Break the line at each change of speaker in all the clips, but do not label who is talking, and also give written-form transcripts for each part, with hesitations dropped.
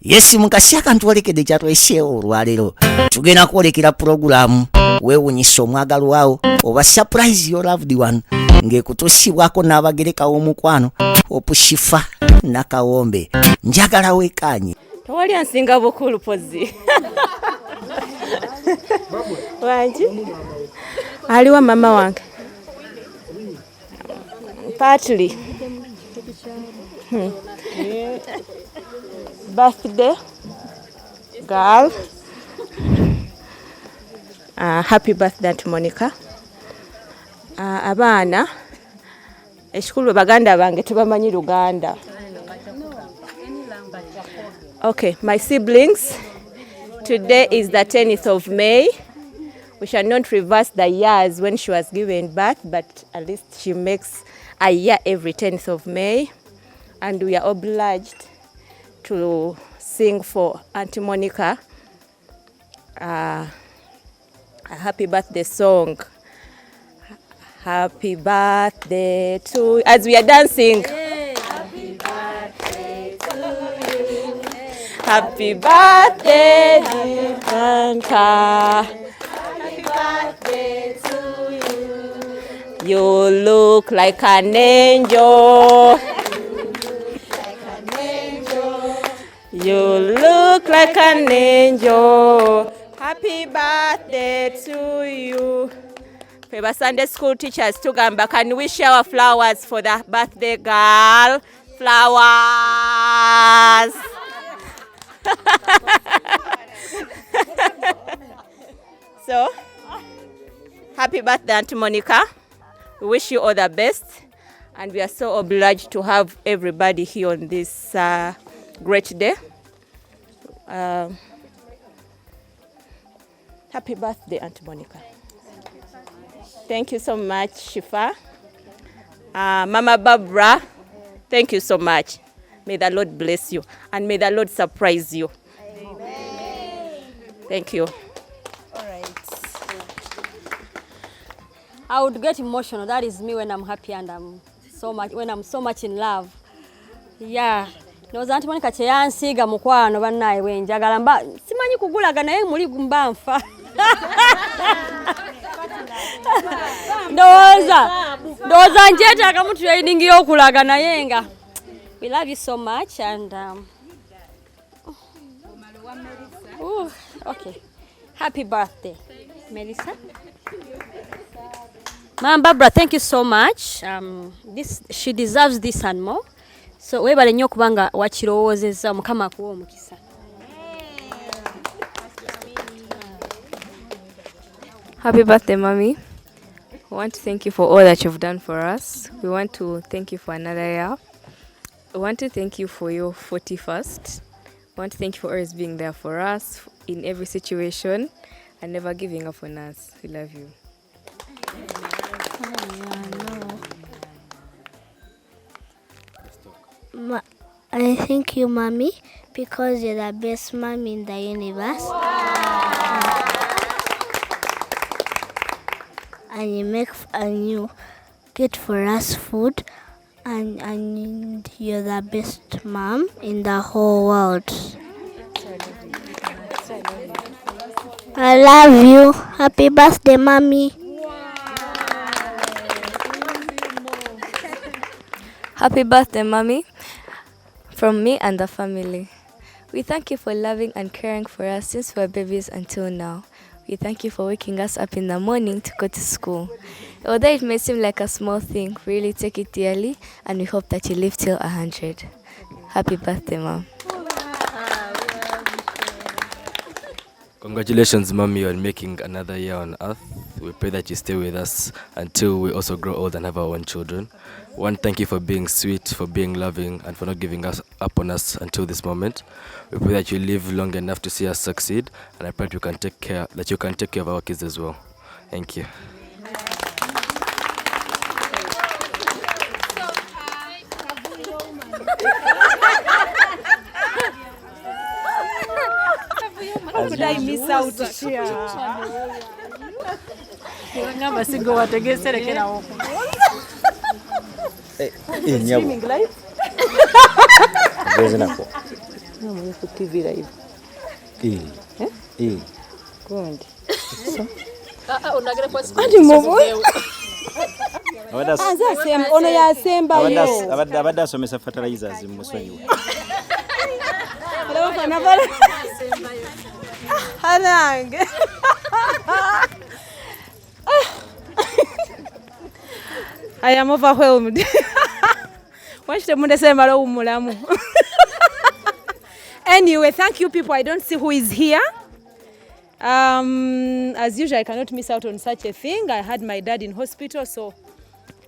Yes, mukasi akantu olekedde kyatwesheewo olwaleero tugenda kwolekera puroguramu Yewunyizza omwagalwawo oba surprise your loved one ng'ekutuusibwako n'abagereka w'omukwano opushifa nakawombe njagala wekanye
tewali ansinga bukulu pozi wangi aliwa mama wange partly birthday girl. Happy birthday to Monica. Abaana ekikulu baganda bange tebamanyi Luganda. Okay, my siblings, today is the 10th of May. We shall not reverse the years when she was given birth, but at least she makes a year every 10th of May. And we are obliged to sing for Auntie Monica a happy birthday song. Happy birthday to, as we are dancing. Happy birthday to you. Happy birthday, dear Monica. Happy birthday to you. You look like an angel. You look like an angel. Happy birthday to you. Feba Sunday school teachers tugamba, can we shower flowers for the birthday girl? Flowers. So, happy birthday, Auntie Monica. We wish you all the best. And we are so obliged to have everybody here on this great day. Happy birthday, Auntie Monica. Thank you so much, Shifa. Mama Barbara, thank you so much. May the Lord bless you and may the Lord surprise you. Amen. Thank you.
All right. I would get emotional. That is me when I'm happy and I'm so much in love. Yeah. Noza Auntie Monica kyeyansiiga mukwano bannaye wenjagala mba simanyi kugulaga naye muli gumba nfa. Ndowooza njeetaaga mu training y'okulaga naye nga we love you so much and okay. Happy birthday, Melissa. Mama Barbara, thank you so much. She deserves this and more. So webale nnyo kubanga wakirowoozezza Mukama akuwa omukisa.
Happy birthday, Mommy. We want to thank you for all that you've done for us. We want to thank you for another year. We want to thank you for your 41st. We want to thank you for always being there for us in every situation and never giving up on us. We love you.
I thank you, Mommy, because you're the best mom in the universe. And you get for us food, and you're the best mom in the whole world. I love you. Happy birthday, Mommy.
Happy birthday, Mommy, from me and the family. We thank you for loving and caring for us since we were babies until now. We thank you for waking us up in the morning to go to school. Although it may seem like a small thing, we really take it dearly and we hope that you live till 100. Happy birthday, Mom.
Congratulations, Mommy, on making another year on earth. We pray that you stay with us until we also grow old and have our own children. One, thank you for being sweet, for being loving, and for not giving us up on us until this moment. We pray that you live long enough to see us succeed, and I pray that you can take care of our kids as well. Thank you.
Could I miss out here? Ngamba singo wategeserekera woko. Streaming live. I'm for TV live. Good. Ono yasembayo.
Abadde asomesa fertilizers mu Musonyiwa.
Harange. I am overwhelmed. Anyway, thank you people. I don't see who is here. As usual, I cannot miss out on such a thing. I had my dad in hospital, so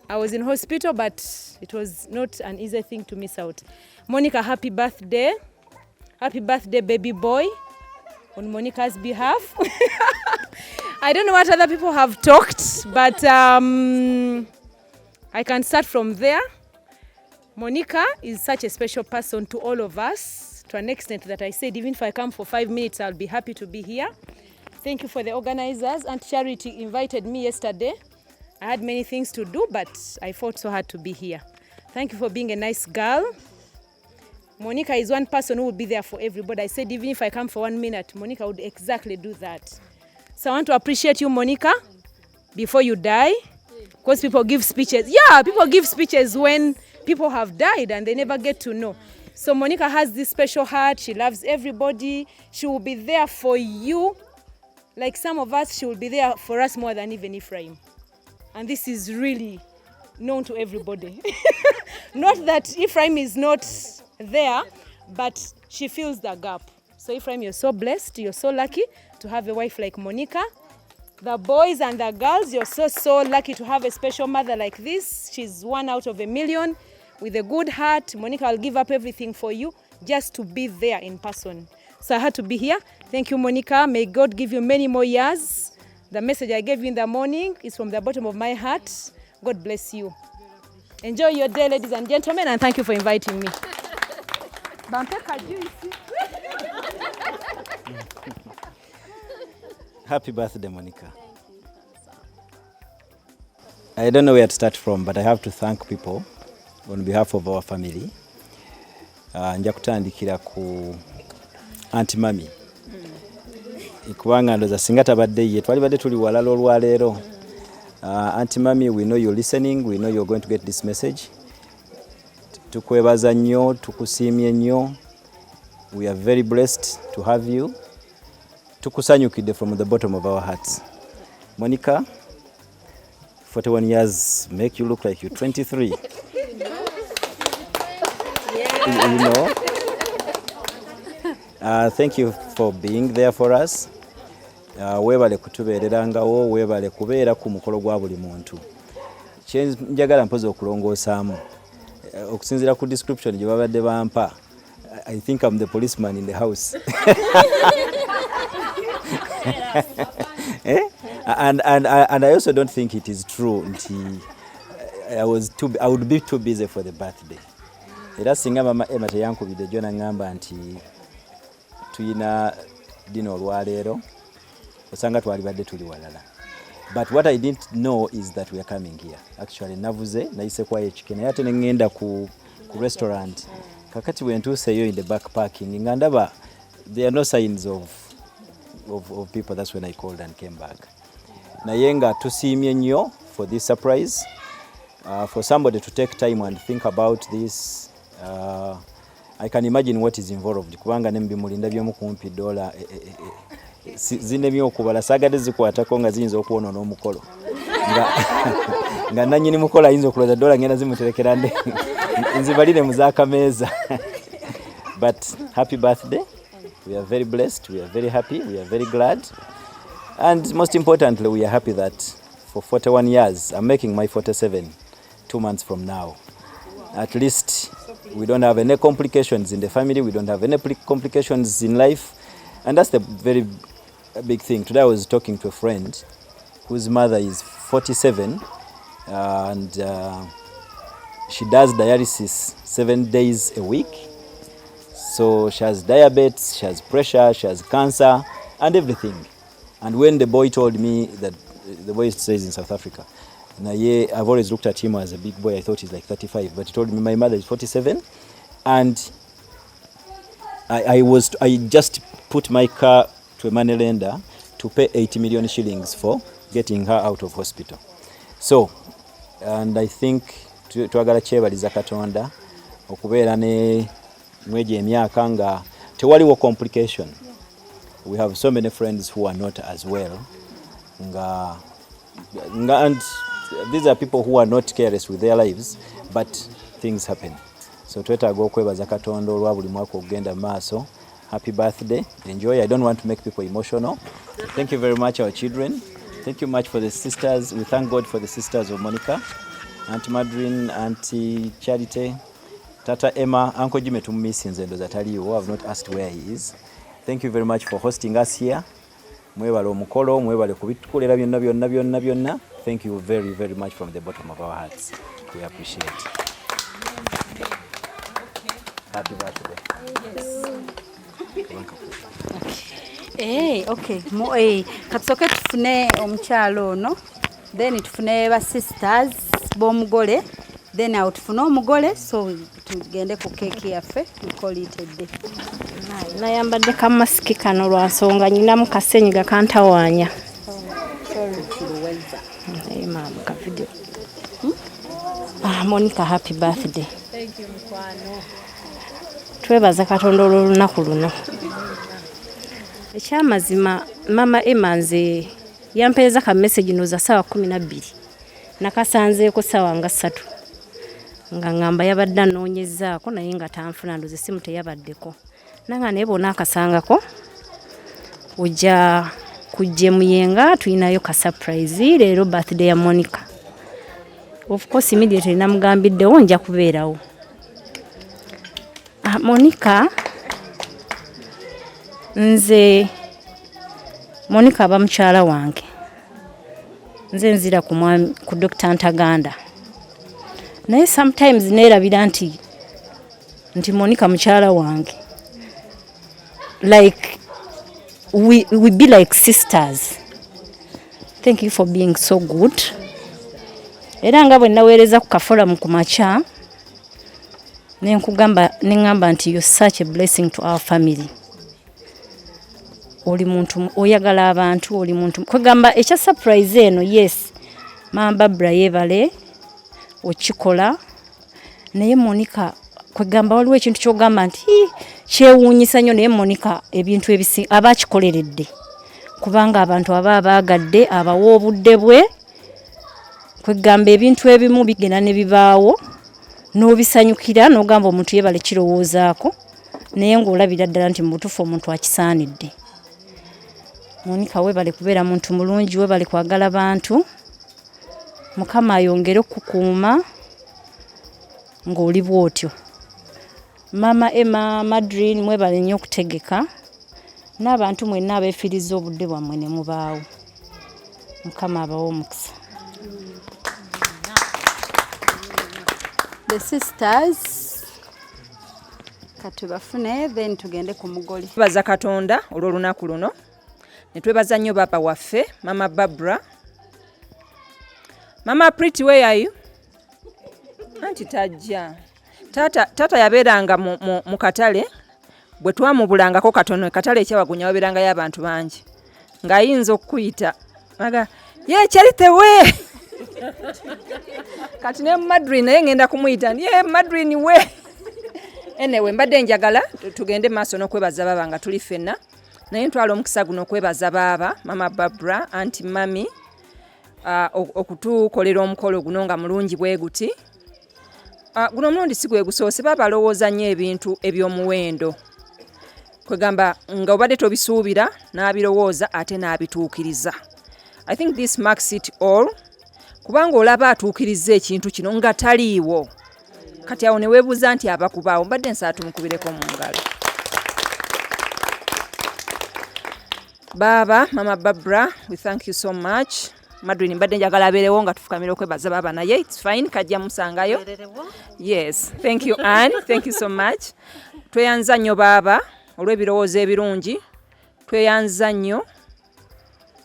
I was in hospital, but it was not an easy thing to miss out. Monica, happy birthday. Happy birthday, baby boy, on Monica's behalf. I don't know what other people have talked, but I can start from there. Monica is such a special person to all of us, to an extent that I said, even if I come for 5 minutes, I'll be happy to be here. Thank you for the organizers. Aunt Charity invited me yesterday. I had many things to do, but I fought so hard to be here. Thank you for being a nice girl. Monica is one person who will be there for everybody. I said, even if I come for 1 minute, Monica would exactly do that. So I want to appreciate you, Monica, before you die. Because people give speeches. Yeah, people give speeches when people have died and they never get to know. So Monica has this special heart. She loves everybody. She will be there for you. Like some of us, she will be there for us more than even EPHRAIM. And this is really known to everybody. Not that EPHRAIM is not there, but she fills the gap. So EPHRAIM, you're so blessed. You're so lucky to have a wife like Monica. The boys and the girls, you're so lucky to have a special mother like this. She's 1 out of a million with a good heart. Monica will give up everything for you just to be there in person. So I had to be here. Thank you, Monica. May God give you many more years. The message I gave you in the morning is from the bottom of my heart. God bless you. Enjoy your day, ladies and gentlemen, and thank you for inviting me.
Happy birthday, Monica. I don't know where to start from, but I have to thank people on behalf of our family. Nja kutandikira ku Auntie Mami. Ikubanga ndoza singa tabadde ye twalibadde tuli walala olwaleero. Auntie Mami, we know you're listening, we know you're going to get this message. Tukwebaza nnyo, tukusiimye nnyo. We are very blessed to have you. Tukusanyukidde from the bottom of our hearts. Monica, 41 years make you look like you're 23. You know. Thank you for being there for us. Weebale kutubeererangawo, weebale kubeera ku mukolo gwa buli muntu. Njagala mpozi okulongoosaamu. Okusinziira ku description gye babadde bampa, I think I'm the policeman in the house. And I also don't think it is true until I would be too busy for the birthday. Era singa mama Emma teyankubidde jjo n'angamba nti tuyina dino olwaleero osanga twalibadde tuli walala. But what I didn't know is that we are coming here. Actually navuze nayise kwa HK naye ate ngenda ku restaurant. Kakati we ntuuseyo in the back parking nga ndaba there are no signs of people. That's when I called and came back. Naye nga tusiimye nnyo for this surprise. For somebody to take time and think about this, I can imagine what is involved. Kubanga nembimulinda byomu kumpi $, zinemye okubala sagadde zikwatako nga ziyinza okwonoona omukolo. Nga nannyini mukolo ayinza okuloza $, ngenda zimuterekera nzibalire mu zaakameeza. But happy birthday. We are very blessed, we are very happy, we are very glad. And most importantly, we are happy that for 41 years, I'm making my 47 2 months from now. At least we don't have any complications in the family, we don't have any complications in life. And that's the very big thing. Today I was talking to a friend whose mother is 47 and she does dialysis 7 days a week. So she has diabetes, she has pressure, she has cancer and everything. And when the boy told me that, the boy stays in South Africa, I've always looked at him as a big boy. I thought he's like 35, but he told me my mother is 47 and I just put my car to a money lender to pay 80 million shillings for getting her out of hospital. So, and I think twagala kyebaliza Katonda okubeera ne mweje emyaka nga tewaliwo complication. We have so many friends who are not as well. And these are people who are not careless with their lives, but things happen. So twetaaga okwebaza Katonda olwa buli mwaka okugenda maaso. Happy birthday. Enjoy. I don't want to make people emotional. Thank you very much, our children. Thank you much for the sisters. We thank God for the sisters of Monica, Auntie Madrine, Auntie Charity, Tata Emma, Uncle Jimmy tumumisinze ndoza taliwo. I've not asked where he is. Thank you very much for hosting us here. Mwebale omukolo, mwebale kubitukolera byonna. Thank you very, very much from the bottom of our hearts. We appreciate it. Happy birthday.
Okay. Katsoke tufune omukyalo ono, then tufune ba sisters bomugole, then out tufune omugole, so tugende ku cake yaffe, we call it a day.
Nayambadde kamasiki kano lwa nsonga nyinamu kasenyiga kantawaanya. Monica, happy birthday.
Thank you, Mkwano.
Twebaza Katonda olw'olunaku luno. Ekyamazima mama Emma nze yampeereza ka message noza ssaawa 12 nakasanzeeko ssaawa nga 3 nga ngamba yabadde anoonyezaako naye nga tanfuna ndoze simu teyabaddeko nanga naye bona akasangako ojja kujje muyenga tulinayo ka surprise leero birthday ya Monica. Of course immediately namugambiddewo nja kubeerawo. Monica nze Monica aba mukyala wange. Nze nzira ku Dr. Ntagaanda. Naye sometimes neerabira nti Monica mukyala wange. Like we be like sisters. Thank you for being so good. Era nga bwe naweereza ku kaforamu ku makya nengamba nti you're such a blessing to our family. Oli muntu oyagala abantu, oli muntu kwegamba ekya surprise eno, yes mama Barbara yebale okikola naye Monica kwegamba waliwo ekintu kyogamba nti kyewuunyisa nnyo naye Monica ebintu ebisi abakikoleredde kubanga abantu abaagadde abawa obudde bwe kwegamba ebintu ebimu bigenda ne bibaawo n'obisanyukira n'ogamba omuntu yebale kirowoozaako naye ng'olabira ddala nti mu butuufu omuntu akisaanidde. Monica webale kubeera muntu mulungi, webale kwagala bantu. Mukama ayongere okukuuma ng'oli bw'otyo. Mama Emma, Madrine mwebale nnyo okutegeka n'abantu mwenna abeefiriza obudde bwammwe ne mubaawo. Mukama abawe omukisa.
The sisters katubafune then tugende ku mugole.
Baza Katonda olw'olunaku luno. Ne twebaza nnyo baba waffe mama Barbara. Mama Pretty, where are you? Anti tajja. Tata yabeeranga mu katale bwe twamubulangako katono katale ekyawagunya wabeeranga y'abantu bangi ng'ayinza okuyita aga ye Charity we kati ne Madrine naye ngenda kumuyita ye Madrine we. Anyway mbadde njagala tugende maaso n'okwebaza baba nga tuli ffenna naye ntwala omukisa guno okwebaza baba mama Barbara anti mami okutukolera omukolo guno nga mulungi bwe guti. Guno mulundi si gwe gusoose baba alowooza nnyo ebintu eby'omuwendo kwegamba nga obadde tobisuubira n'abirowooza ate n'abituukiriza. I think this marks it all kubanga olaba atuukiriza ekintu kino nga taliiwo kati awo ne weebuuza nti abakubaawo mbadde nsaa tumukubireko mu ngalo. Baba mama Barbara, we thank you so much. Madrine mbadde njagala abeerewo nga tufukamira okwebaza baba naye it's fine kajja musangayo. Yes, thank you Anne, thank you so much. Tweyanza nnyo baba olw'ebirowoozo ebirungi, tweyanza nnyo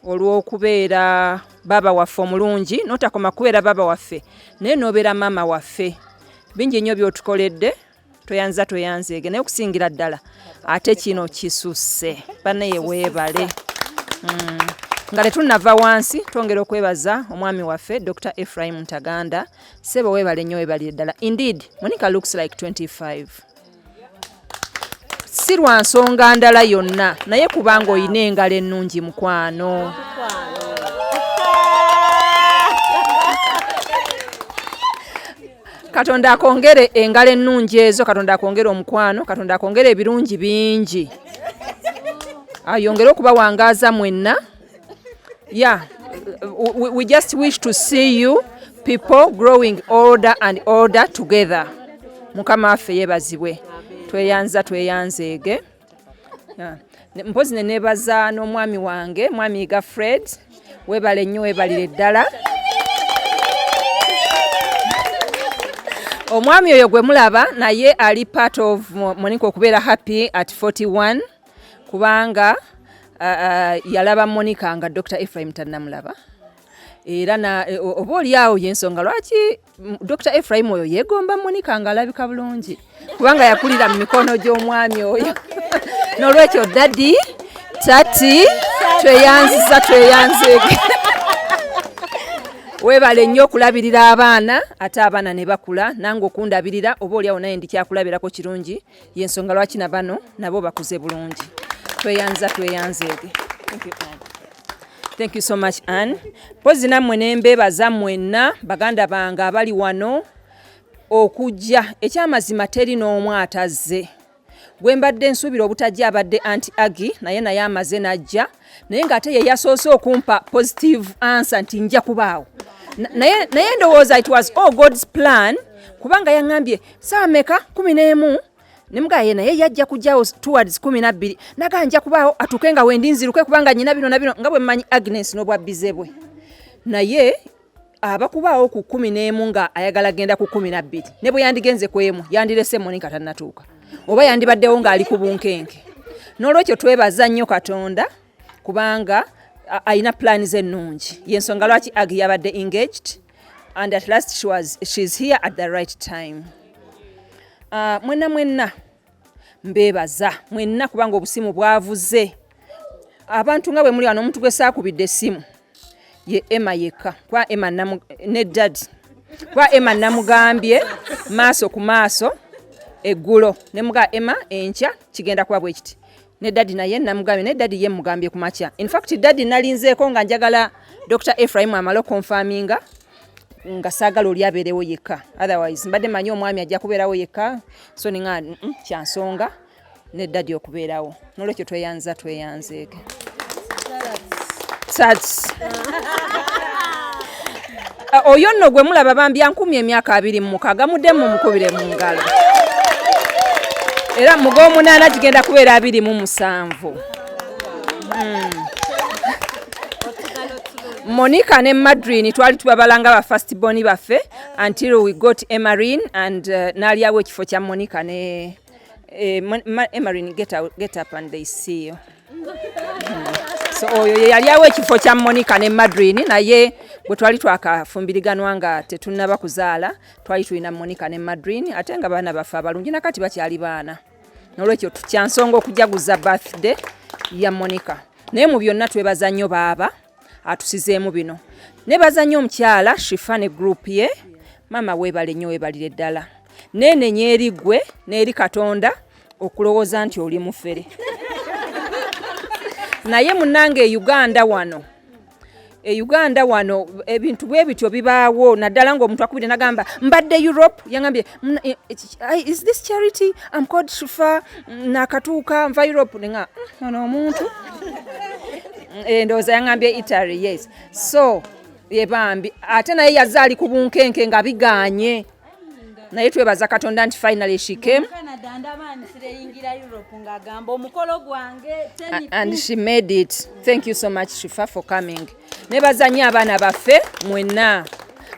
olw'okubeera baba waffe omulungi, notakoma kubeera baba waffe naye n'obeera mama waffe. Bingi nnyo by'otukoledde toyanzeege naye okusingira ddala ate kino kisusse banaye weebale nga tetunnava wansi twongera okwebaza omwami waffe Dr. EPHRAIM Ntagaanda sebo weebale nnyo weebalire ddala. Indeed Monica looks like 25 si lwa nsonga ndala yonna naye kubanga oyina engalo ennungi mukwano. Katonda akongere engalo ennungi ezo, Katonda akongere omukwano, Katonda akongere ebirungi bingi, ayongere okubawangaaza mwenna. We just wish to see you people growing older and older together. Mukama waffe yeebazibwe, tweyanzeege. Mpozi ne neebaza n'omwami wange mwami ga Fred, weebale nnyo weebalire ddala. Omwami oyo gwe mulaba naye ali part of Monica okubeera happy at 41 kubanga yalaba Monica nga Dr. EPHRAIM tannamulaba era oba oliawo yensonga lwaki Dr. EPHRAIM oyo yeegomba Monica nga alabika bulungi kubanga yakulira mu mikono gy'omwami oyo. N'olwekyo daddy tati tweyanzeege weebale nnyo okulabirira abaana ate abaana ne bakula nange okundabirira oba oliawo naye ndikyakulabirako kirungi yensonga lwaki na bano nabo bakuze bulungi. Tweyanzeege. Thank you so much Anne. Pozi nammwe nembeebaza mwenna baganda bange abali wano okujja, ekyamazima teri n'omu atazze. Gwe mbadde nsuubira obutajja abadde Aunty Aggie naye amaze najja naye ng'ate ye yasoose okumpa positive answer nti nja kubaawo. Naye ndowooza it was all God's plan kubanga yaŋŋambye saa meka 11 nemugaye naye yajja kujjawo towards 12 naga nja kubaawo atuuke nga wendi nziruke kubanga nyina bino na bino nga bwe mmanyi Agnes n'obwabbize bwe. Naye abakubaawo ku 11 nga ayagala genda ku 12 ne bwe yandigenze ku emu yandirese Monica tannatuuka oba yandibaddewo ng'ali ku bunkenke. N'olwekyo twebaza nnyo Katonda kubanga ayina plans ennungi yensonga lwaki Aggie yabadde engaged and at last she's here at the right time. Mwenna mbeebaza mwenna kubanga obusimu bwavuze abantu nga bwe muli wano omuntu gwe saakubidde essimu ye Emma yekka kwa Emma ne Daddy kwa Emma namugambye maaso ku maaso eggulo ne muga Emma enkya kigenda kuba bwe kiti ne Daddy naye namugambye ne Daddy ye mugambye ku makya. In fact Daddy nalinzeeko nga njagala Dr. EPHRAIM amalo confirminga nga saagala oli abeerewo yekka, otherwise mbadde manyi omwami ajja kubeerawo yekka so ninga kyansonga ne Daddy okubeerawo. N'olwekyo tweyanzeege. Oyo nno gwe mulaba bambi ankumye emyaka 26 muddemu mukubire mu ngalo era mu gw'omunaana kigenda kubeera 27. Monica ne Madrine twali tubabalanga ba first born baffe until we got Emarine and naliawo ekifo kya Monica ne Emarine get up and they see you. So oyo yaliawo ekifo kya Monica ne Madrine naye bwe twali twakafumbiriganwa nga tetunnaba kuzaala twali tulina Monica ne Madrine ate nga baana baffe abalungi nakati bakyali baana. N'olwekyo tukyansonga okujaguza birthday ya Monica. Naye mu byonna twebaza nnyo baaba atusizeemu bino. Nebaza nnyo omukyala Shifane group ye mama weebale nnyo weebalire ddala. Neenenya eri ggwe n'eri Katonda okulowooza nti oli mufere. Naye munnange Uganda wano ebintu bwe bityo bibaawo naddala ng'omuntu akubire nagamba mbadde Europe yangambye is this charity I'm called Shifa nakatuuka nva Europe nenga ono omuntu ndowooza yangambye Italy yes so ye bambi ate naye yazzaali ku bunkenke nga biganye naye twebaza Katonda nti finally she came and she made it. Thank you so much Shifa for coming. Nebaza nnyo abaana baffe mwenna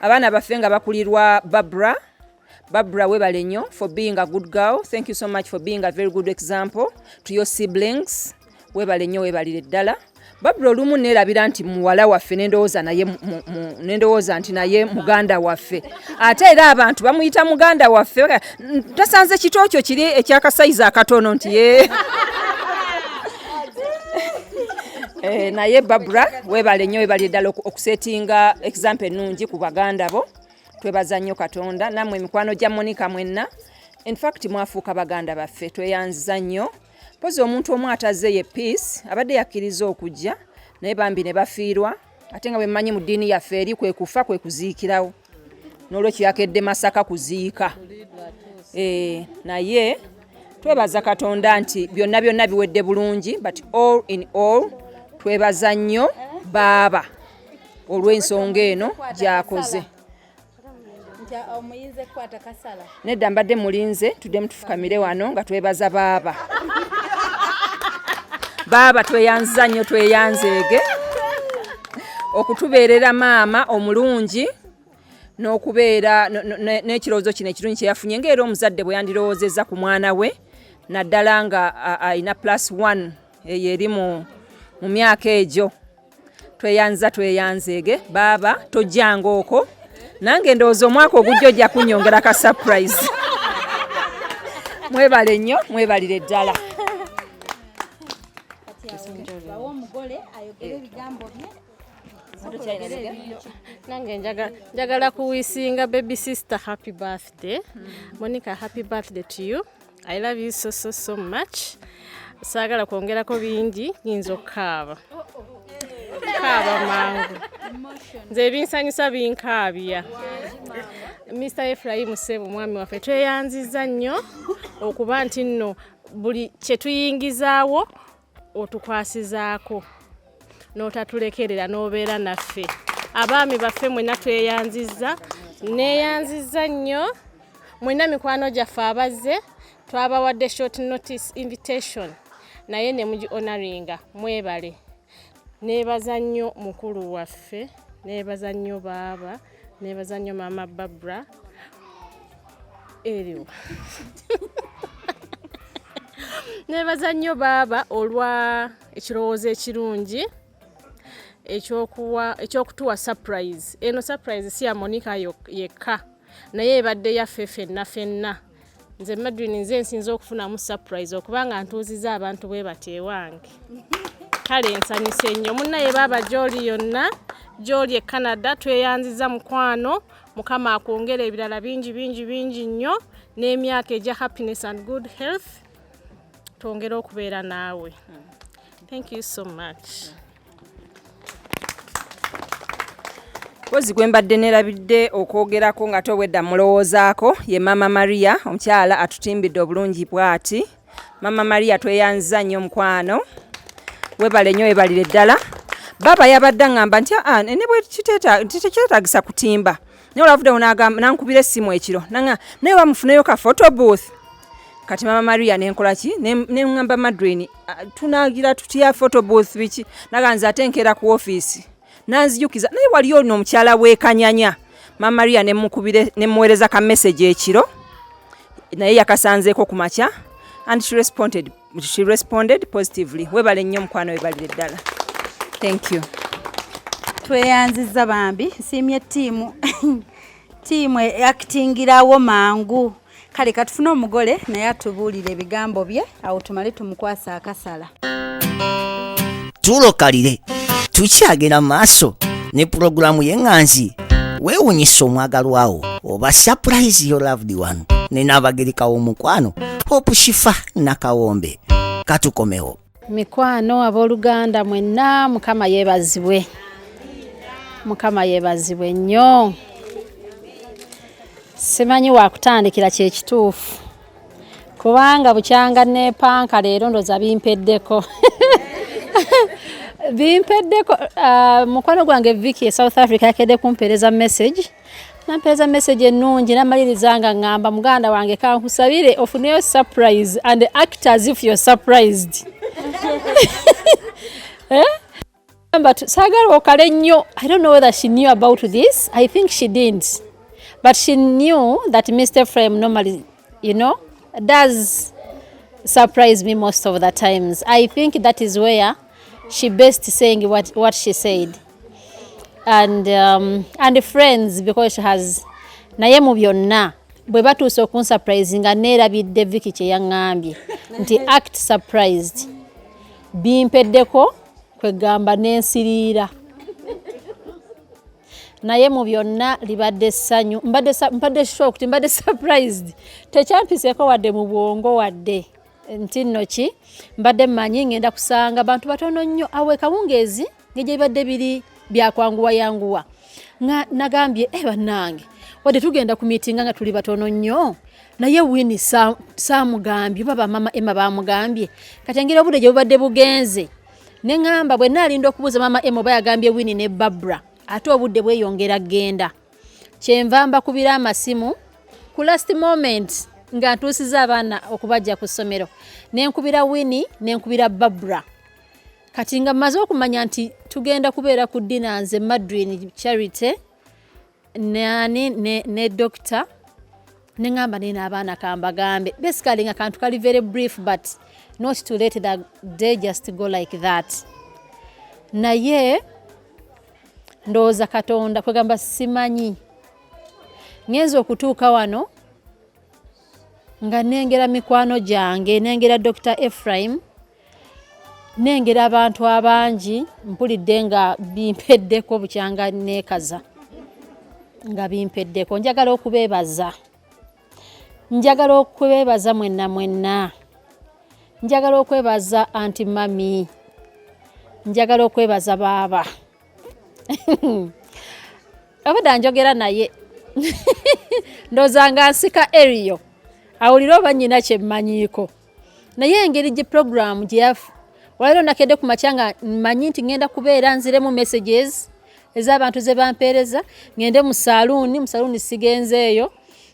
abaana baffe nga bakulirwa Barbara weebale nnyo for being a good girl. Thank you so much for being a very good example to your siblings. Weebale nnyo weebalire ddala. Babula olumu neerabira nti muwala waffe nendowooza nti naye muganda waffe ate era abantu bamuyita muganda waffe tasanze kitookyo kiri ekyakasayiza akatono nti ye naye Babula weebale nnyo weebale ddala okusetinga example ennungi ku baganda bo. Twebaza nnyo Katonda nammwe mikwano gya Monica mwenna. In fact mwafuuka baganda baffe tweyanziza nnyo. Pozi omuntu omu ataze ye peace abadde yakkiriza okujja naye bambi ne bafiirwa ate nga bwe mmanyi mu ddiini yaffe eri kwe kufa kwe kuziikirawo n'olwekyo yakedde Masaka kuziika. Naye twebaza Katonda nti byonna biwedde bulungi but all in all twebaza nnyo baaba olw'ensonga eno gy'akoze. Nedda mbadde mulinze tuddemu tufukamire wano nga twebaza baaba. Baaba tweyanziza nnyo tweyanzeege okutubeerera maama omulungi n'okubeera n'ekirowoozo kino ekirungi kye yafunye ng'era omuzadde bwe yandirowoozezza ku mwana we naddala nga ayina +1 eyo eri mu myaka egyo. Tweyanziza tweyanzeege baaba tojjanga okwo nange ndowooza omwaka ogujja ojja kunnyongera ka surprise. Mwebale nnyo mwebalire ddala.
Nange njagala kuwisinga baby sister happy birthday. Monica, happy birthday to you. I love you so much. Saagala kwongerako bingi nyinza okukaaba. Kaaba mangu. Nze binsanyusa binkaabya. Mr. EPHRAIM Ssebo mwami waffe tweyanziza nnyo okuba nti nno buli kye tuyingizaawo otukwasizaako n'otatulekerera n'obeera naffe. Abaami baffe mwenna tweyanziza, neeyanziza nnyo mwenna mikwano gyaffe abazze twabawadde short notice invitation naye ne mugi honoringa. Mwebale. Neebaza nnyo mukulu waffe, neebaza nnyo baaba, neebaza nnyo mama Babula eriwo. Neebaza nnyo baaba olwa ekirowoozo ekirungi ekyokutuwa surprise. Eno surprise si ya Monica yekka naye ebadde yaffe ffenna. Nze Madwin nze nsinza okufunamu surprise okubanga ntuuziza abantu bwe bateewange. Kale nsanyuse nnyo munnaye baaba gy'oli yonna gy'oli e Canada tweyanziza mukwano Mukama akwongera ebirala bingi nnyo n'emyaka egya happiness and good health twongera okubeera naawe. Thank you so much.
Pozi gwe mbadde neerabidde okwogerako nga towedda mulowoozaako ye Mama Maria omukyala atutimbidde obulungi bw'ati. Mama Maria tweyanziza nnyo mukwano. Webale nnyo webalire ddala. Baba yabadde ngamba nti ne bwe tekyetaagisa kutimba. Naye olavuddewo nankubira essimu ekiro. Naye bamufuneyo ka photo booth. Kati Mama Maria nenkola ki? Ne ngamba Madwin tunaagira tutya photo booth biki? Naganza atenkera ku office. Nanzijukiza naye wali ono omukyala w'ekanyanya. Mama Maria ne muweereza ka message ekiro. Naye yakasanzeeko ku makya. And she responded positively. Webale nnyo mukwano webalire ddala. Thank you.
Tweyanziza bambi nsiimye tiimu actingirawo mangu. Kale katufuna omugole naye atubuulire ebigambo bye awo tumale tumukwasa akasala.
Tulokalire tukyagera maaso ne pulogulaamu y'enganzi weewunyisa omwagalwawo oba surprise your loved one ne n'abagereka w'omukwano Hope Shifa Nakawombe. Katukomewo.
Mikwano abooluganda mwenna Mukama yeebazibwe. Mukama yeebazibwe nnyo. Simanyi wa kutandikira kye kituufu. Kubanga bukyanga neepanka leero ndoza bimpeddeko. Bimpeddeko mukwano gwange Vicky South Africa yakedde kumpeereza message. Nampeereza message ennungi namaliriza nga ngamba muganda wange kankusabire ofuneyo surprise and act as if you're surprised. But sagala okale nnyo. I don't know whether she knew about this. I think she didn't. But she knew that Mr. EPHRAIM normally, does surprise me most of the times. I think that is where
she best saying what she said. And friends, because she has naye mu byonna bwe batuuse okunsurprise nga neerabidde Vicky kye yaŋŋambye nti act surprised bimpeddeko kwegamba n'ensiriira naye mu byonna libadde essanyu mbadde shocked mbadde surprised tekyampiseeko wadde mu bwongo wadde nti nno ki mbadde mmanyi ngenda kusanga bantu batono nnyo awe kawungeezi ng'egye bibadde biri byakwanguwa yanguwa nagambye bannange wadde tugenda ku meeting nga tuli batono nnyo naye Winnie saamugambye baba mama Emma baamugambye kati engeri obudde gye bubadde bugenze ne ŋŋamba bwe naalinda okubuuza mama Emma oba yagambye Winnie ne Barbara ate obudde bweyongera genda kyenva mbakubira amasimu ku last moment nga ntuusiza abaana okubajja ku ssomero nenkubira Winnie nenkubira Barbara kati nga mmaze okumanya nti tugenda kubeera ku dina nze Madrid Charity ne doctor neŋŋamba nina abaana kambagambe basically nga kantu kali very brief but not to let the day just go like that naye ndowooza Katonda kwegamba simanyi ngenza okutuuka wano nga nengera mikwano gyange nengera Dr. EPHRAIM nengera abantu abangi mpulidde nga bimpeddeko bukyanga neekaza nga bimpeddeko njagala okubeebaza mwenna njagala okwebaza anti mami njagala okwebaza baaba abadde njogera naye ndozanga nsika eriyo awulira oba nnyina kyemmanyiiko naye engeri gye program gyeyafu olwaliro nakedde ku makya nga mmanyi nti ngenda kubeera nziremu messages ez'abantu ze bampeereza ngende mu saluuni sigenzeeyo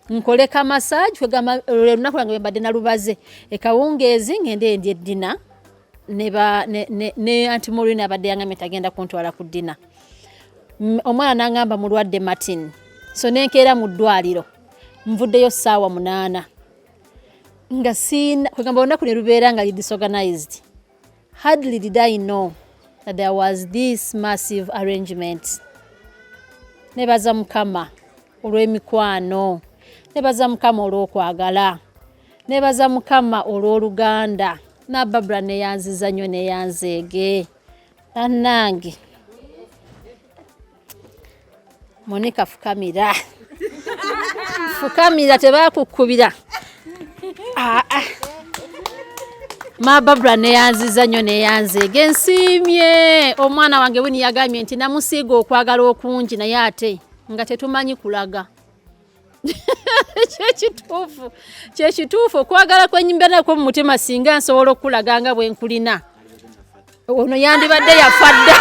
nkole ka massage kwegamba olunaku lwange mbadde nalubaze ekawungeezi ngende endya eddina ne anti Maureen abadde yangamye tagenda kuntwala ku ddina omwana n'angamba mulwadde Martin so nenkeera mu ddwaliro nvuddeyo ssaawa 8 nga siina kwegamba olunaku ne lubeera nga disorganized. Hardly did I know that there was this massive arrangement. Nebaza Mukama olw'emikwano, nebaza Mukama olw'okwagala, nebaza Mukama olw'oluganda, na Barbara ne yanziza nnyo ne yanzeege. Annange Monica fukamira. Fukamira tebakukubira. Ma Barbara ne yanziza nnyo ne yanzeege. Nsiimye omwana wange Winnie yagambye nti namusiiga okwagala okungi naye ate nga tetumanyi kulaga. Kyekituufu okwagala kwenyimba nako mu mutima singa nsobola okulaga nga bwe nkulina. Ono yandibadde yafadde.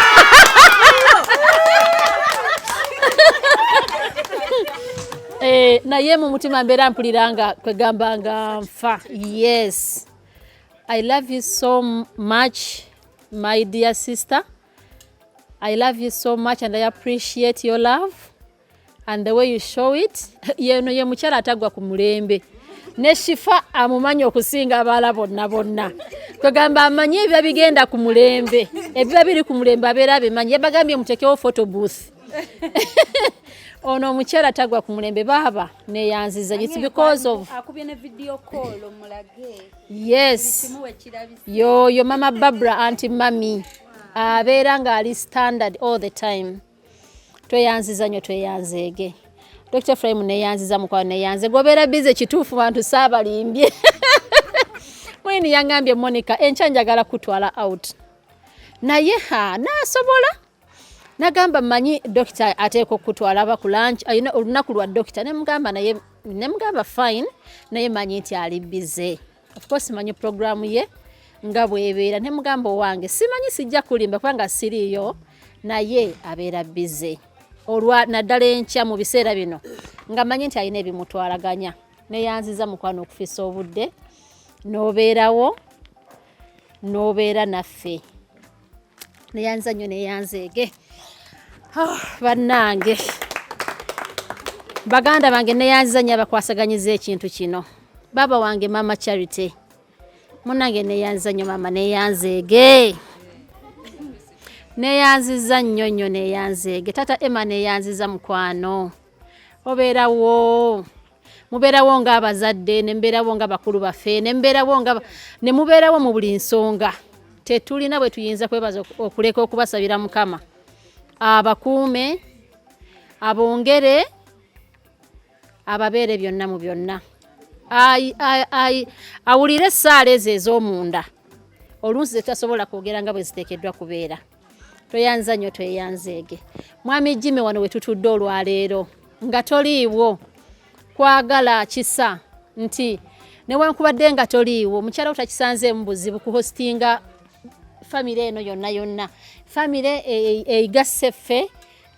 Naye mu mutima mbeera mpuliranga kwegamba nga nfa. Yes. I love you so much, my dear sister. I love you so much and I appreciate your love and the way you show it. Yeno ye mukyala atagwa ku mulembe. Ne Shifa amumanyi okusinga abala bonna. Kwegamba amanyi ebyo bigenda ku mulembe. Ebyo biri ku mulembe abeera abimanyi. Yabagambye mutekewo photo booth. Ono mukyala atagwa ku mulembe baba ne yanziza. It's because of
akubye ne video call omulage.
Yes. Yo mama Barbara auntie mami. Abeera nga ali standard all the time. Tweyanziza nnyo tweyanzeege. Dr. EPHRAIM ne yanziza mukwano ne yanze gobeera bize kituufu bantu saabalimbye. Mwini yangambye Monica enkya njagala kutwala out. Naye nasobola. Nagamba manyi doctor ateeko kutwala ba ku lunch ayina olunaku lwa doctor ne mugamba fine naye manyi nti ali busy. Of course manyi program ye nga bwebeera ne mugamba wange simanyi sijja kulimba kubanga siriyo naye abeera busy. Olwa naddala enkya mu biseera bino nga manyi nti ayina ebimutwalaganya ne yanziza mukwano okufisa obudde n'obeerawo n'obeera naffe ne yanza nnyo ne yanzeege. Bannange baganda bange ne yanziza nnyo abakwasaganyiza ekintu kino. Baba wange mama Charity munange ne yanziza nnyo mama ne yanzeege. neyanziza nnyo neyanzeege tata Emma neyanziza mukwano obeerawo mubeerawo ng'abazadde ne mbeerawo nga bakulu baffe ne mubeerawo mu buli nsonga tetulina bwe tuyinza kwebaza okuleka okubasabira Mukama abakuume abongere ababeere byonna mu byonna awulire essaala ezo ez'omunda oluusi zetasobola kwogera nga bwe ziteekeddwa kubeera toyanza nnyo tweyanzeege mwami Jimmy wano we tutudde olwaleero nga toliiwo kwagala kisa nti newankubadde nga toliiwo omukyala otakisanzeemu buzibu ku hostinga famire eno yonna famire eigasse ffe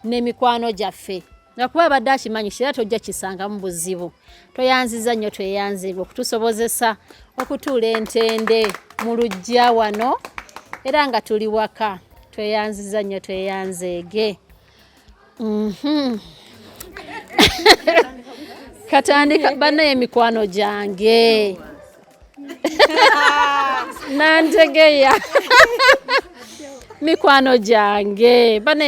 n'emikwano gyaffe ngakuba abadde akimanyi kira tojja kisanga mu buzibu toyanziza nnyo tweyanzeege okutusobozesa okutuula entende mu lujja wano era nga tuli waka tweyanziza nnyo tweyanzeege katandika bana emikwano gyange nantegeya mikwano gyange bana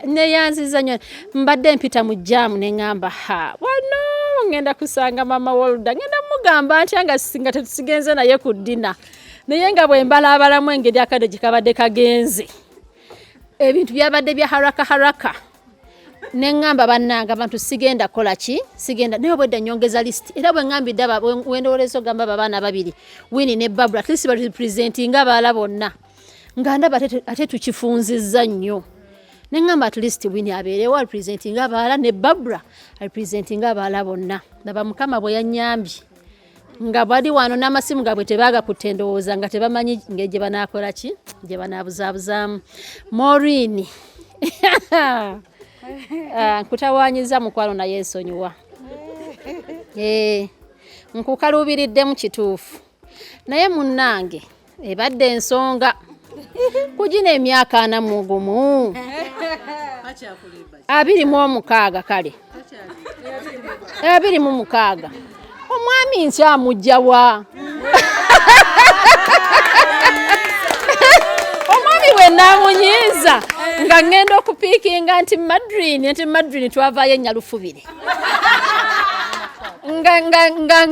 neyanziza nnyo mbadde mpita mu jaamu neŋŋamba wano ngenda kusanga mama Wolda ngenda mugamba ntya nga singa tetusigenze naye ku ddina naye nga bwe mbalaabalamu engeri akadde gye kabadde kagenze ebintu byabadde bya haraka neŋŋamba bannanga abantu sigenda kola ki sigenda naye obwedda nyongeza list era bwe ŋŋambidde wendowolezo ogamba babaana babiri Winnie ne Barbara at least balipresentinga abaala bonna nga ndaba ate tukifunzizza nnyo neŋŋamba at least Winnie abeerewo alipresentinga abaala ne Barbara alipresentinga abaala bonna ndaba Mukama bwe yannyambye nga bali wano n'amasimu gabwe tebaagakutte ndowooza nga tebamanyi ngeri gye banaakola ki gye banaabuzaabuzaamu Maureen nkutawaanyiza mukwano naye ensonyiwa nkukaluubiriddemu kituufu naye munnange ebadde ensonga kugina emyaka 41 26 kale 26 omwami nkyamugjawa omwami we naamunyiiza nga ngenda okupiikinga nti Madrid twavaayo Nyalufubire nga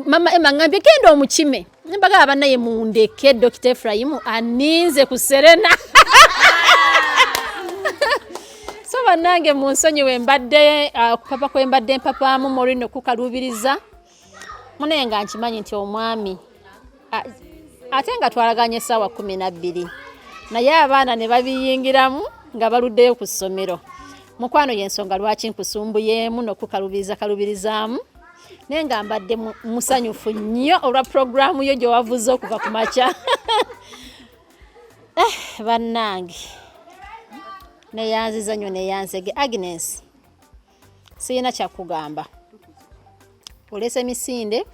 mama Emma ngambye genda omukime mbagala bannaye mundeke Dr. EPHRAIM aninze ku Serena so bannange mu nsonyiwe mbadde kupapa kwembadde mpapaamu Maureen okukaluubiriza munaye nga nkimanyi nti omwami ate nga twalaganye essaawa 12 naye abaana ne babiyingiramu nga baluddeyo ku ssomero mukwano y'ensonga lwaki nkusumbuyeemu n'okukalubirizaamu naye nga mbadde musanyufu nnyo olwa puroguraamu yo gye wavuze okuva ku makya bannange neyanziza nnyo neyanzege Agnes sirina kyakugamba olese emisinde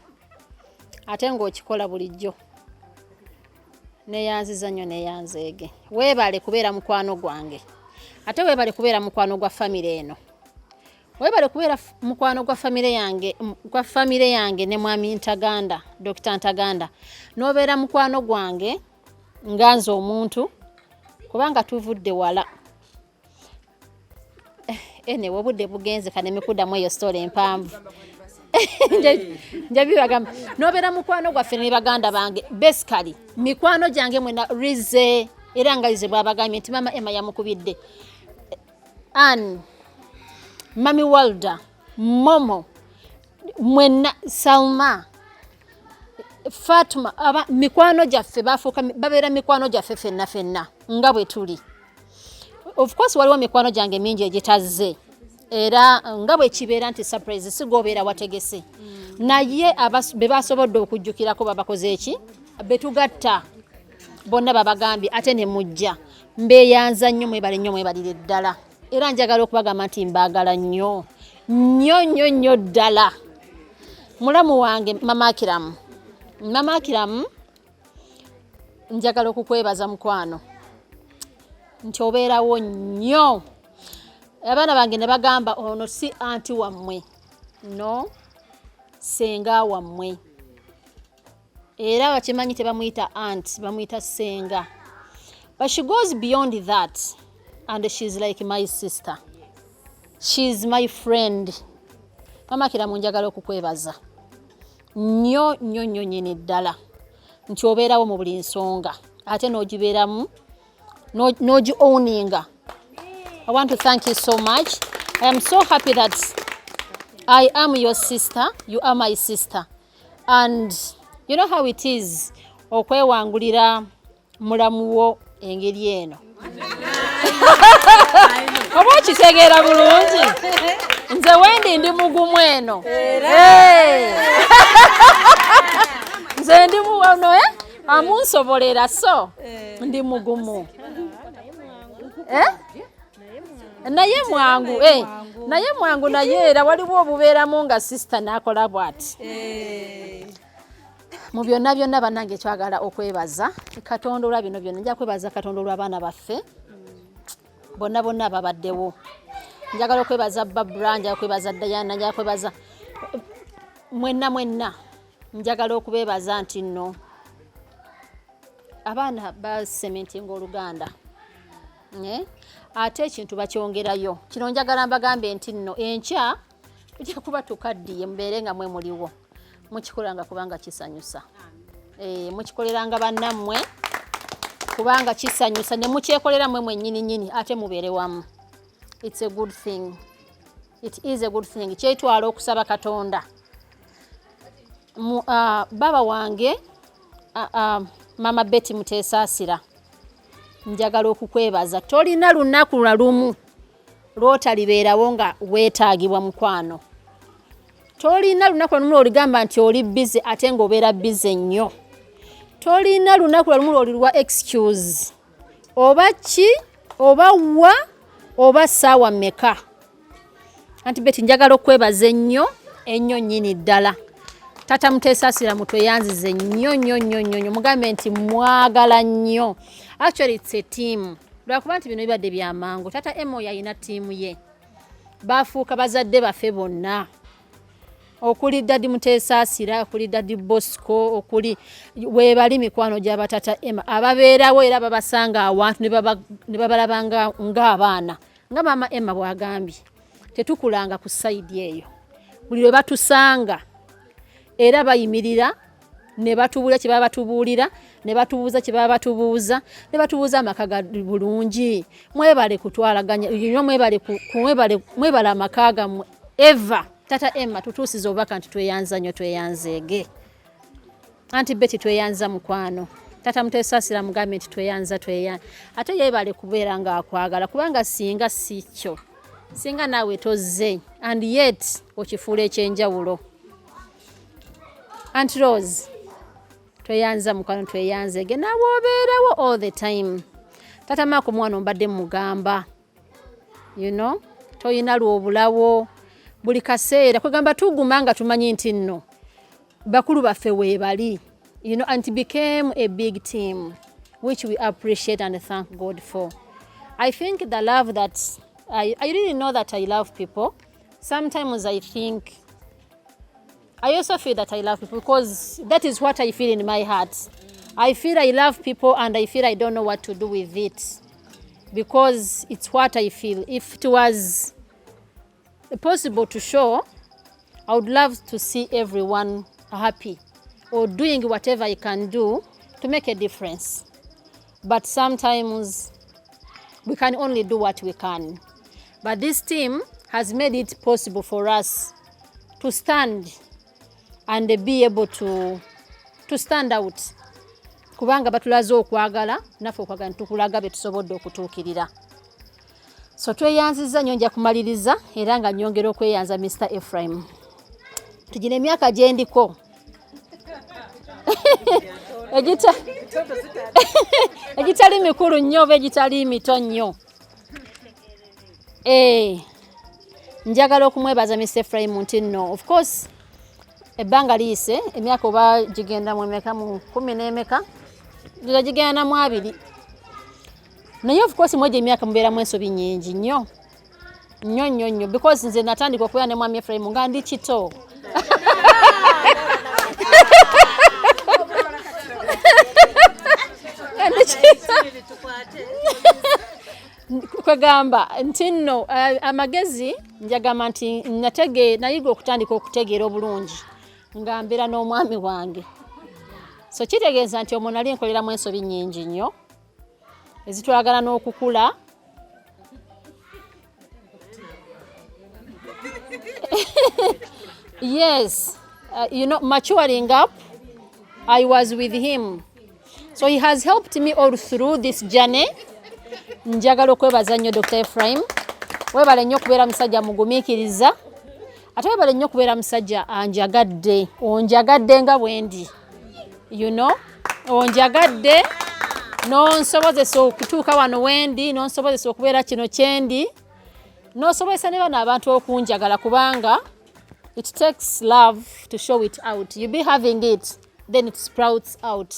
ate ng'okikola bulijjo neyanziza nnyo neyanzeege weebale kubeera mukwano gwange ate weebale kubeera mukwano gwa famire eno weebale kubeera mukwano gwa famire yange ne mwami Ntagaanda Dr. Ntagaanda n'obeera mukwano gwange nga nze omuntu kubanga tuvudde wala enewe obudde bugenze kanemikuddamu eyo story empanvu njabibagamba n'obeera mukwano gwaffe ne baganda bange basically mikwano gyange mwena Rize era nga Rize bwabagambye nti mama Emma yamukubidde Mami Walda Momo mwena Salma Fatuma mikwano gyaffe bafuuka babeera mikwano gyaffe fenna nga bwe tuli of course waliwo mikwano gyange mingi egitazze era nga bwe kibeera nti surprise sigobeera wategese naye be basobodde okujjukirako babakoze eki betugatta bonna babagambye ate ne mujja mbeeyanza nnyo mwebalire ddala era njagala okubagamba nti mbaagala nnyo ddala mulamu wange mama Akiramu njagala okukwebaza mukwano nti obeerawo nnyo abaana bange ne bagamba ono si anti wammwe no senga wammwe era bakimanyi tebamuyita aunt bamuyita senga but she goes beyond that and she's like my sister. She's my friend. Mama Kiramu njagala okukwebaza. Nnyo nyini ddala. Nti obeerawo mu buli nsonga. Ate n'ogibeeramu n'ogi owninga. I want to thank you so much. I am so happy that I am your sister. You are my sister. And you know how it is okwewangulira mulamu wo engeri eno. Oba okitegeera bulungi. Nze wendi ndi mugumu eno. Nze ndi muwano amunsobolera so ndi mugumu. Naye mwangu naye era waliwo obubeeramu nga sister n'akola bw'ati. Mu byonna bannange twagala okwebaza Katonda olwa bino byonna. Nja kwebaza Katonda olw'abaana baffe bonna ababaddewo. Njagala okwebaza Barbara, njagala okwebaza Diana, njagala okwebaza mwenna. Njagala okubebaza nti nno abaana basementinga Oluganda. Ate ekintu bakyongerayo. Kino njagala mbagambe nti nno enkya tujja kuba tukaddiye mbeere nga mwe muliwo. Mukikolanga kubanga kisanyusa. Mukikoleranga bannammwe kubanga kisanyusa ne mukyekolera mwe mwennyini ate mubeere wamu. It's a good thing. It is a good thing. Kyetwala okusaba Katonda. Baba wange Mama Betty Mutesaasira, njagala okukwebaza. Tolina lunaku lwa lumu lwotalibeerawo nga weetaagibwa mukwano. Tolina lunaku lwa lumu oligamba nti oli busy ate ng'obeera busy nnyo. Tolina lunaku lwa lumu olirwa excuse. Oba ki, oba wa, oba ssaawa mmeka. Anti Betty njagala okwebaza ennyo nnyini ddala. Tata Mutesaasira mutweyanzize nnyo. Mugambe nti mwagala nnyo. Actually it's a team. Lwakuba nti bino bibadde byamangu. Tata Emo yalina tiimu ye. Bafuuka bazadde baffe bonna. Okuli Daddy Mutesaasira, okuli Daddy Bosco, okuli weebali mikwano gy'aba Tata Emma. Ababeerawo era babasanga awantu ne babalabanga ng'abaana. Nga Mama Emma bw'agambye. Tetukulanga ku side eyo. Buli lwe batusanga era bayimirira ne batubuulira kye baba batubuulira, ne batubuuza kye baba batubuuza, ne batubuuza amaka ga bulungi. Mwebale kutwalaganya, mwebale amaka gammwe. Eva Tata Emma tutuusiza obubaka nti tweyanza nnyo tweyanzeege. Anti Betty tweyanza mukwano. Tata Mutesaasira mugambe nti tweyanza. Ate yeebale kubeera nga akwagala kubanga singa si kyo. Singa naawe tozze and yet okifuula ekyenjawulo. Aunt Rose, tweyanza mukwano tweyanzeege naawe obeerawo all the time. Tata Maako mwana mbadde mugamba. You know, toyina lwobulawo. Buli kaseera kwegamba tuguma nga tumanyi nti nno bakulu baffe weebali. You know, and it became a big team which we appreciate and thank God for. I think the love that I really know that I love people. Sometimes I also feel that I love people because that is what I feel in my heart. I feel I love people and I feel I don't know what to do with it because it's what I feel. If it was possible to show, I would love to see everyone happy or doing whatever I can do to make a difference. But sometimes we can only do what we can. But this team has made it possible for us to stand and be able to stand out. Kubanga batulaze okwagala, naffe okwagala tukulaga be tusobodde okutuukirira. So tweyanziza nnyo nja kumaliriza era nga nnyongera okweyanza Mr. EPHRAIM. Tugina emyaka gye ndiko. Egitali mikulu nnyo oba egitali mito nnyo. Njagala okumwebaza Mr. EPHRAIM nti nno of course ebbanga liyise emyaka oba gigenda mu emeka mu 10 n'emeka gigenda mu 2. Naye of course mweje emyaka mubeeramu ensobi nnyingi nnyo because nze natandika okubeera ne mwami EPHRAIM nga ndi kito. kwegamba nti nno amagezi njagamba nti nayiga okutandika okutegeera obulungi nga mbeera n'omwami wange. So kitegeeza nti omwo nali nkoleramu ensobi nnyingi nnyo ezitwagala n'okukula. Yes, maturing up, I was with him. So he has helped me all through this journey. Njagala okwebaza nnyo Dr. EPHRAIM. Webale nnyo kubeera musajja mugumiikiriza. Ate webale nnyo kubeera musajja anjagadde. Onjagadde nga bwendi. Onjagadde. Nonsobozesa okutuuka wano wendi. Nonsobozesa okubeera kino kyendi. Nosobozesa ne bano abantu okunjagala kubanga it takes love to show it out. You be having it, then it sprouts out.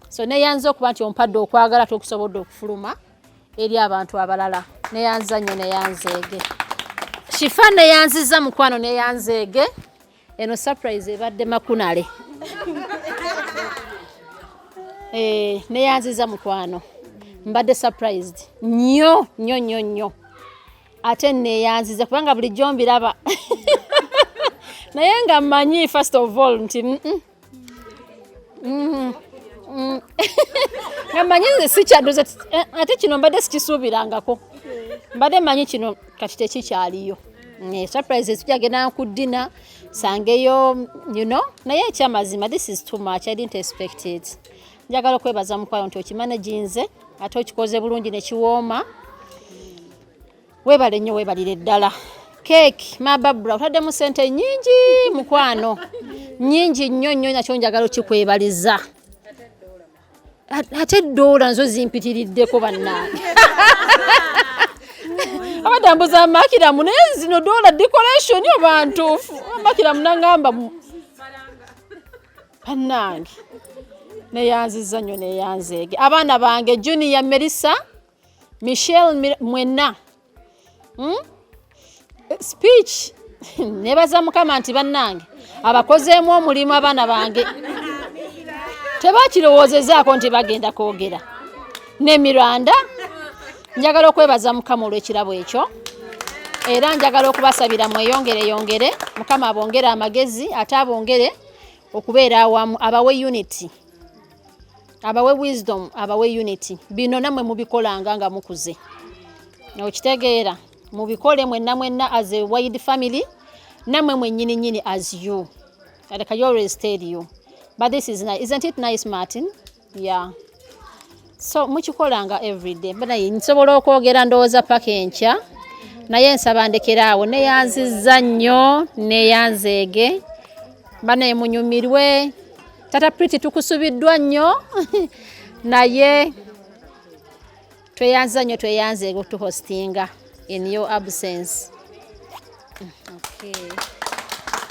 So neyanza okuba nti ompadde okwagala tokusobodde okufuluma eri abantu abalala. Neyanza nnyo neyanzeege. Shifa neyanziza mukwano neyanzeege. Eno surprise ebadde makunale. Neyanziza mukwano. Mbadde surprised. Nnyo. Ate neyanziza kubanga bulijjo mbiraba. Naye nga mmanyi first of all nti nga mmanyi nze sikyadoza ate kino mbadde sikisuubirangako. Mbadde mmanyi kino kati tekikyaliyo. Surprises tujagenda ku dinner sangeyo naye ekyamazima this is too much. I didn't expect it. Njagala okwebaza mukwano nti okimanaginze ate okikoze bulungi nekiwooma. Webale nnyo webalire ddala. Cake mababula utaddemu sente nnyingi mukwano. Nnyingi nnyo nakyo njagala okikwebaliza. Ate $1 nzo zimpitiriddeko bannange. Abadambuza makiramu naye zino $1 decoration oba ntuufu. Makiramu nangamba bannange. Neyanziza nnyo neyanzeege. Abaana bange Junior Melissa, Michelle mwenna. Speech nebaza mukama nti bannange abakozeemu omulimu abaana bange tebakirowoozezaako nti bagenda kwogera. Ne Miranda njagala okwebaza mukama olw'ekirabo ekyo era njagala okubasabira mweyongere mukama abongere amagezi ate abongere okubeera awamu abawe unity abawe wisdom abawe unity. Bino namwe mubikolanga nga mukuze okitegeera mubikole mwenna as a wide family namwe mwennyini as you. Like I always tell you. But this is nice. Isn't it nice, Martin? Yeah. So mukikolanga every day. Banaye nsobola okwogera ndowooza paka enkya naye nsaba ndekeraawo neyanziza nnyo neyanzeege. Banaye munyumirwe. Tata Pretty tukusubiddwa nnyo naye tweyanza nnyo tweyanzeege okutuhostinga in your absence.
Okay.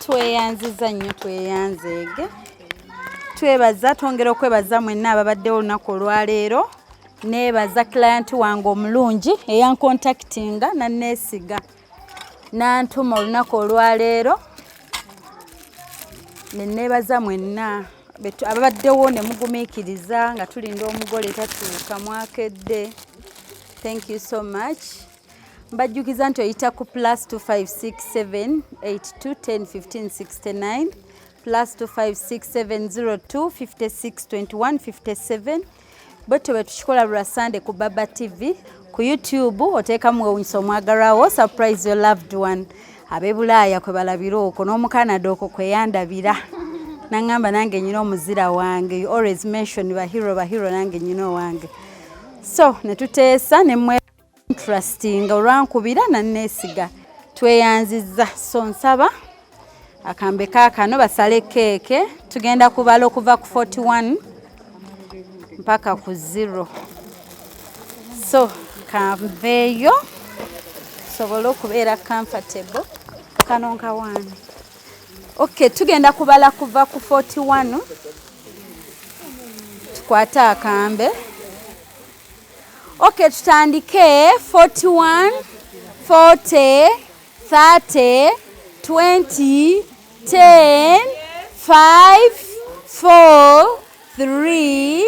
Tweyanziza nnyo tweyanzeege. Twebaza twongera okwebaza mwenna ababaddewo olunaku olwaleero. Nebaza client wange omulungi eyancontactinga nanneesiga nantuma olunaku olwaleero. Nebaza mwenna ababaddewo ne mugumiikiriza nga tulinda omugole tatuuka mwakedde. Thank you so much. Mbajjukiza nti oyita ku +256 782 10 15 69 +256 702 56 21 57. Bwetyo bwe tukikola lwa Sunday ku Baba TV ku YouTube oteekamu Yewunyizza omwagalwawo surprise your loved one. Ab'ebulaaya kwe balabira okwo n'omukanada okwo kwe yandabira. Nangamba nange nyina omuzira wange. You always mention bahiro nange nyina wange. So netuteesa ne interesting olwankubira nanneesiga. Tweyanziza so nsaba akambe kaakano basale keeke tugenda kubala okuva ku 41 mpaka ku 0. So kamveeyo sobola okubeera comfortable kanonka wani. Okay, tugenda kubala kuva ku 41 tukwate akambe. Okay, tutandike 41 40 30 20 10 5 4 3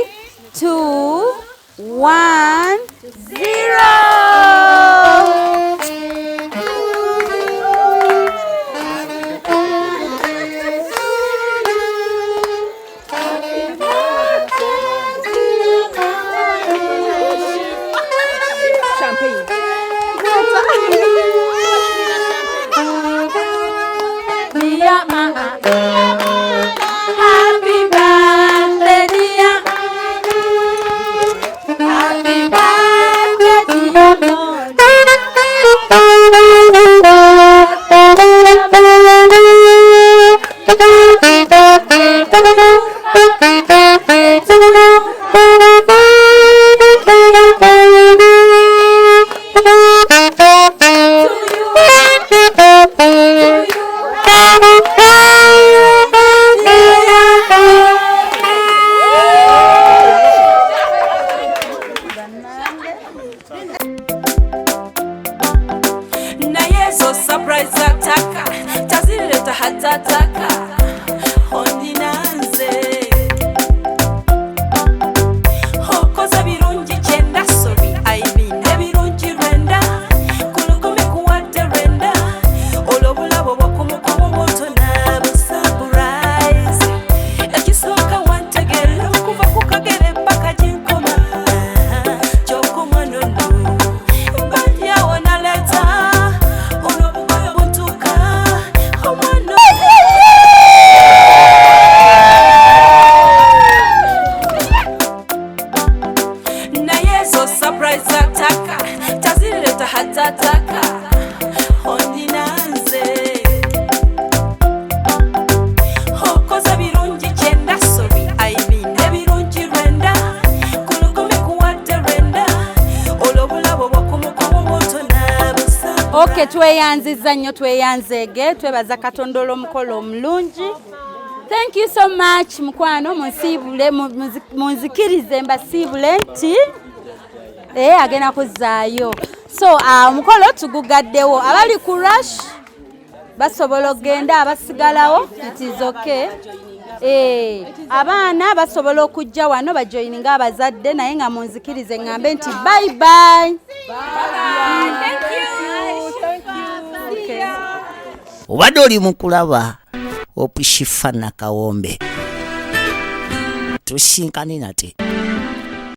2 1 0.
so surprise ataka tazileta hatataka oninanze hokoza birungi kyenda sobi aibine birungi rwenda kulukumi kuwadde rwenda olobulabo bwakumukomo bwotona busa.
Okay, tweyanziza nnyo tweyanzeege twebaza Katonda olw'omukolo omulungi. Thank you so much mukwano munsiibule munzikirize mbasiibule nti agenda kuzaayo. So omukolo tugugaddewo abali ku rush basobola okgenda abasigalawo it is okay. Abaana basobola okujja wano bajoyininga abazadde naye nga munzikirize ngambe nti bye bye.
Thank you.
Okay.
obadde oli mu kulaba Opishifa na Kawombe tusinkane nate.